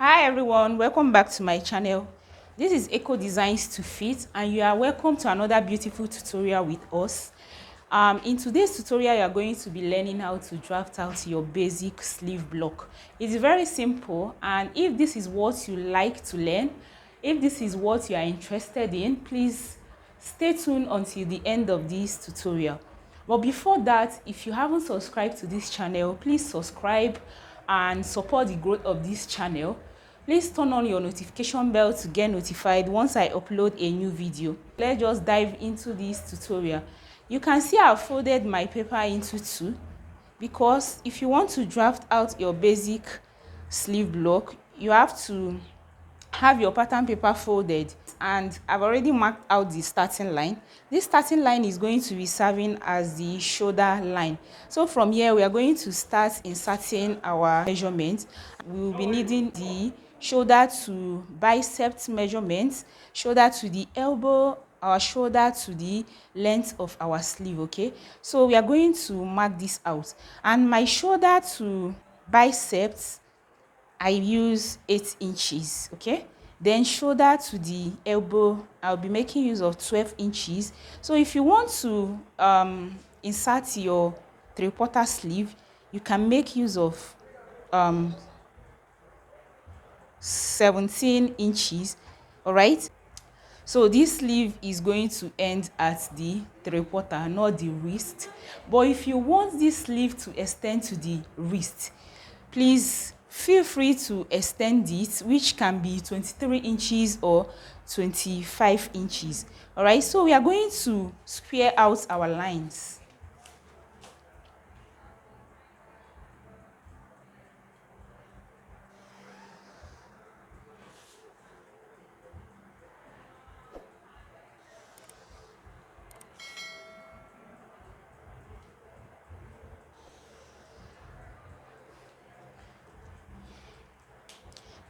Hi everyone, welcome back to my channel. This is Eco Designs to Fit and you are welcome to another beautiful tutorial with us. In today's tutorial you are going to be learning how to draft out your basic sleeve block. It's very simple, and if this is what you like to learn, if this is what you are interested in, please stay tuned until the end of this tutorial. But before that, if you haven't subscribed to this channel, please subscribe and support the growth of this channel. Please turn on your notification bell to get notified once I upload a new video. Let's just dive into this tutorial. You can see I've folded my paper into two, because if you want to draft out your basic sleeve block, you have to have your pattern paper folded, and I've already marked out the starting line. This starting line is going to be serving as the shoulder line. So from here we are going to start inserting our measurements. We will be needing the shoulder to bicep measurements, shoulder to the elbow, our shoulder to the length of our sleeve. Okay, so we are going to mark this out, and my shoulder to biceps, I use 8 inches. Okay, then shoulder to the elbow, I'll be making use of 12 inches. So if you want to insert your 3/4 sleeve, you can make use of 17 inches. All right, so this sleeve is going to end at the 3/4, not the wrist. But if you want this sleeve to extend to the wrist, please feel free to extend it, which can be 23 inches or 25 inches. All right, so we are going to square out our lines.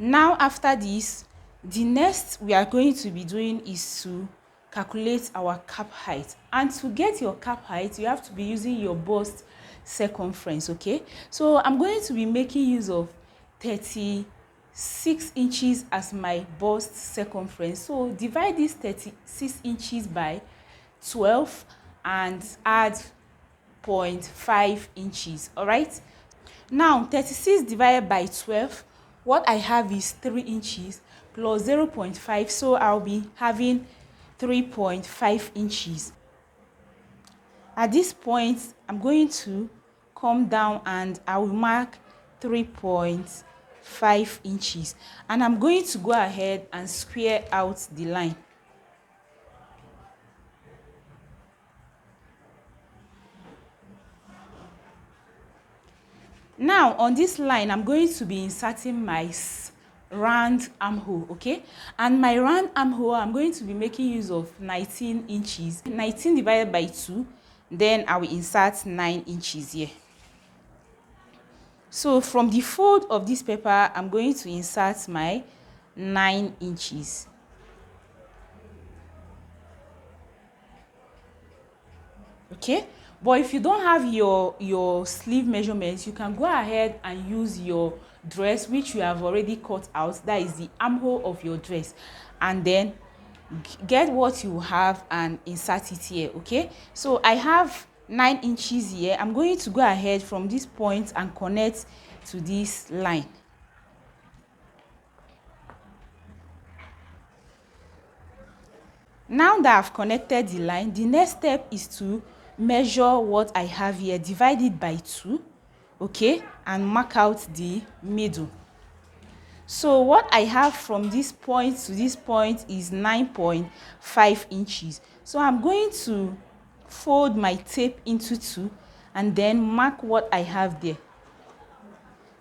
Now after this, the next we are going to be doing is to calculate our cap height. And to get your cap height, you have to be using your bust circumference. Okay, so I'm going to be making use of 36 inches as my bust circumference. So divide this 36 inches by 12 and add 0.5 inches. All right, now 36 divided by 12, what I have is 3 inches plus 0.5, so I'll be having 3.5 inches. At this point, I'm going to come down and I will mark 3.5 inches, and I'm going to go ahead and square out the line. Now on this line, I'm going to be inserting my round armhole. Okay, and my round armhole, I'm going to be making use of 19 inches. 19 divided by 2, then I will insert 9 inches here. So from the fold of this paper, I'm going to insert my 9 inches. Okay, but if you don't have your sleeve measurements, you can go ahead and use your dress, which you have already cut out. That is the armhole of your dress, and then get what you have and insert it here. Okay, so I have 9 inches here. I'm going to go ahead from this point and connect to this line. Now that I've connected the line, the next step is to measure what I have here, divide it by 2, okay, and mark out the middle. So what I have from this point to this point is 9.5 inches. So I'm going to fold my tape into 2 and then mark what I have there.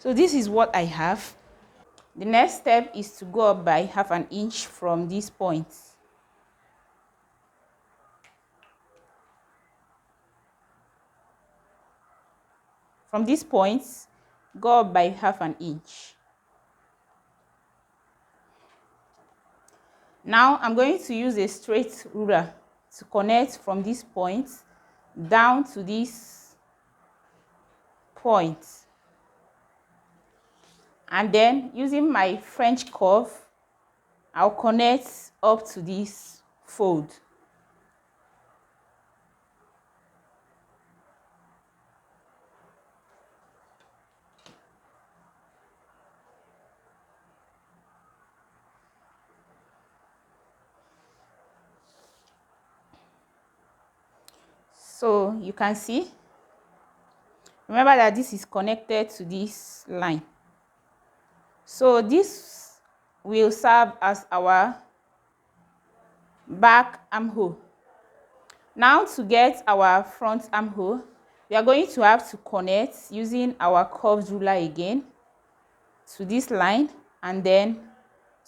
So this is what I have. The next step is to go up by 1/2 inch from this point. From this point, go up by 1/2 inch. Now I'm going to use a straight ruler to connect from this point down to this point. And then using my French curve, I'll connect up to this fold. So you can see, remember that this is connected to this line. So this will serve as our back armhole. Now to get our front armhole, we are going to have to connect using our curved ruler again to this line and then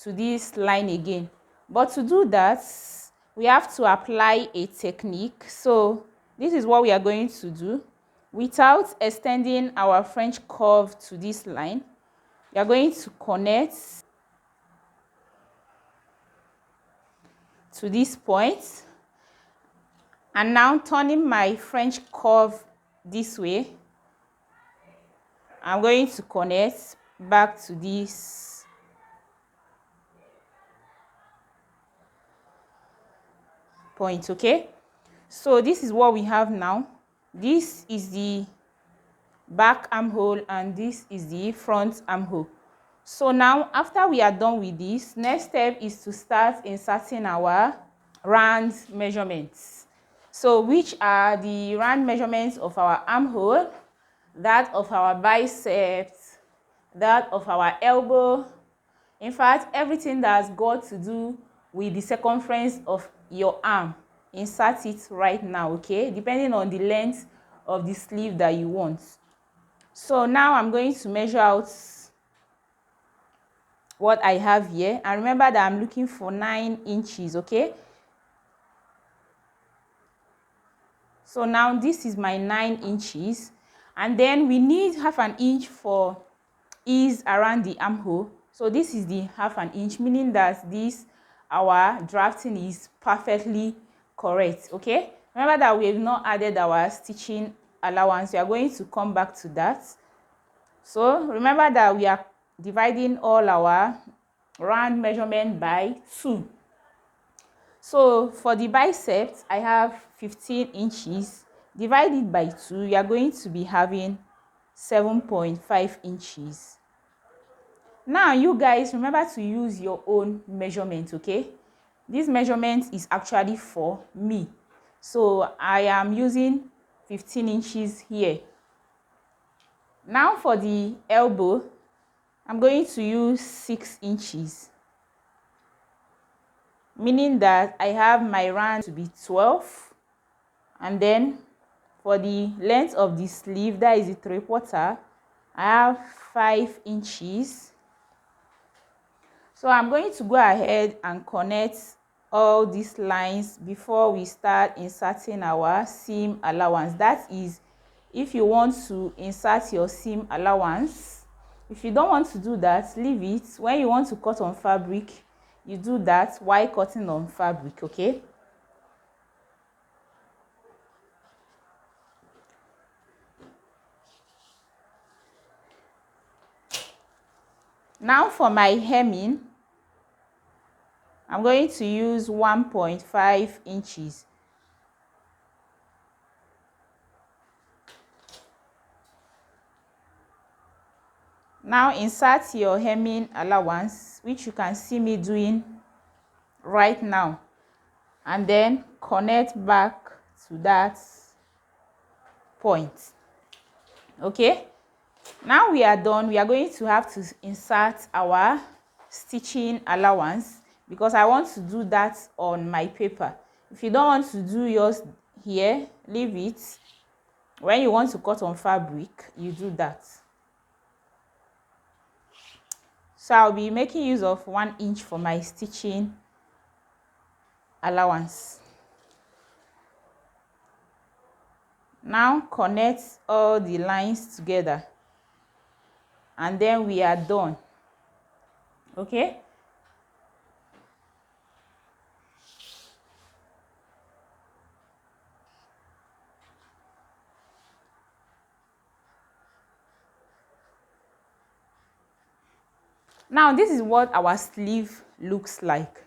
to this line again. But to do that, we have to apply a technique. So this is what we are going to do. Without extending our French curve to this line, we are going to connect to this point, and now turning my French curve this way, I'm going to connect back to this point. Okay, so this is what we have now. This is the back armhole and this is the front armhole. So now after we are done with this, next step is to start inserting our round measurements. So which are the round measurements of our armhole, that of our biceps, that of our elbow. In fact, everything that has got to do with the circumference of your arm, insert it right now, okay? Depending on the length of the sleeve that you want. So now I'm going to measure out what I have here. And remember that I'm looking for 9 inches, okay? So now this is my 9 inches. And then we need half an inch for ease around the armhole. So this is the half an inch, meaning that this, our drafting is perfectly correct, okay? Remember that we have not added our stitching allowance. We are going to come back to that. So remember that we are dividing all our round measurement by 2. So for the biceps, I have 15 inches. Divided by 2, you are going to be having 7.5 inches. Now you guys remember to use your own measurement, okay? This measurement is actually for me. So I am using 15 inches here. Now for the elbow, I'm going to use 6 inches. Meaning that I have my round to be 12. And then for the length of the sleeve, that is the 3/4, I have 5 inches. So I'm going to go ahead and connect all these lines before we start inserting our seam allowance. That is, if you want to insert your seam allowance. If you don't want to do that, leave it. When you want to cut on fabric, you do that while cutting on fabric, okay? Now for my hemming, I'm going to use 1.5 inches. Now insert your hemming allowance, which you can see me doing right now, and then connect back to that point. Okay, now we are done. We are going to have to insert our stitching allowance because I want to do that on my paper. If you don't want to do yours here, leave it. When you want to cut on fabric, you do that. So I'll be making use of 1 inch for my stitching allowance. Now connect all the lines together and then we are done. Okay? Now this is what our sleeve looks like.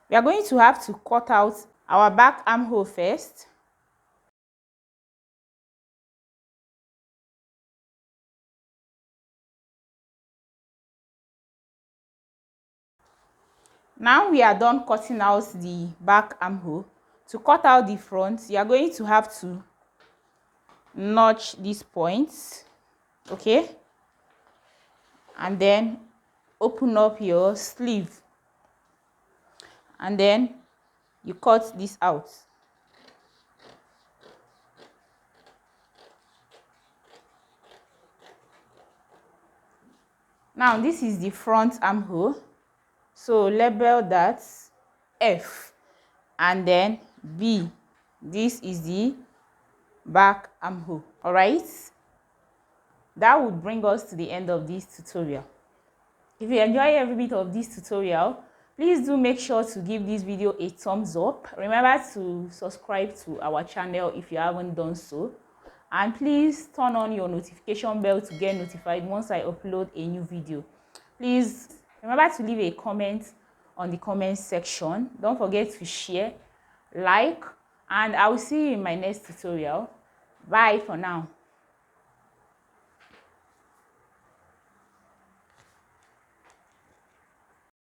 We are going to have to cut out our back armhole first. Now we are done cutting out the back armhole. To cut out the front, you are going to have to notch these points, okay, and then open up your sleeve, and then you cut this out. Now this is the front armhole, so label that F, and then B. This is the back armhole. All right, that would bring us to the end of this tutorial. If you enjoy every bit of this tutorial, please do make sure to give this video a thumbs up. Remember to subscribe to our channel if you haven't done so, and please turn on your notification bell to get notified once I upload a new video. Please remember to leave a comment on the comment section. Don't forget to share, like, and I will see you in my next tutorial. Bye for now.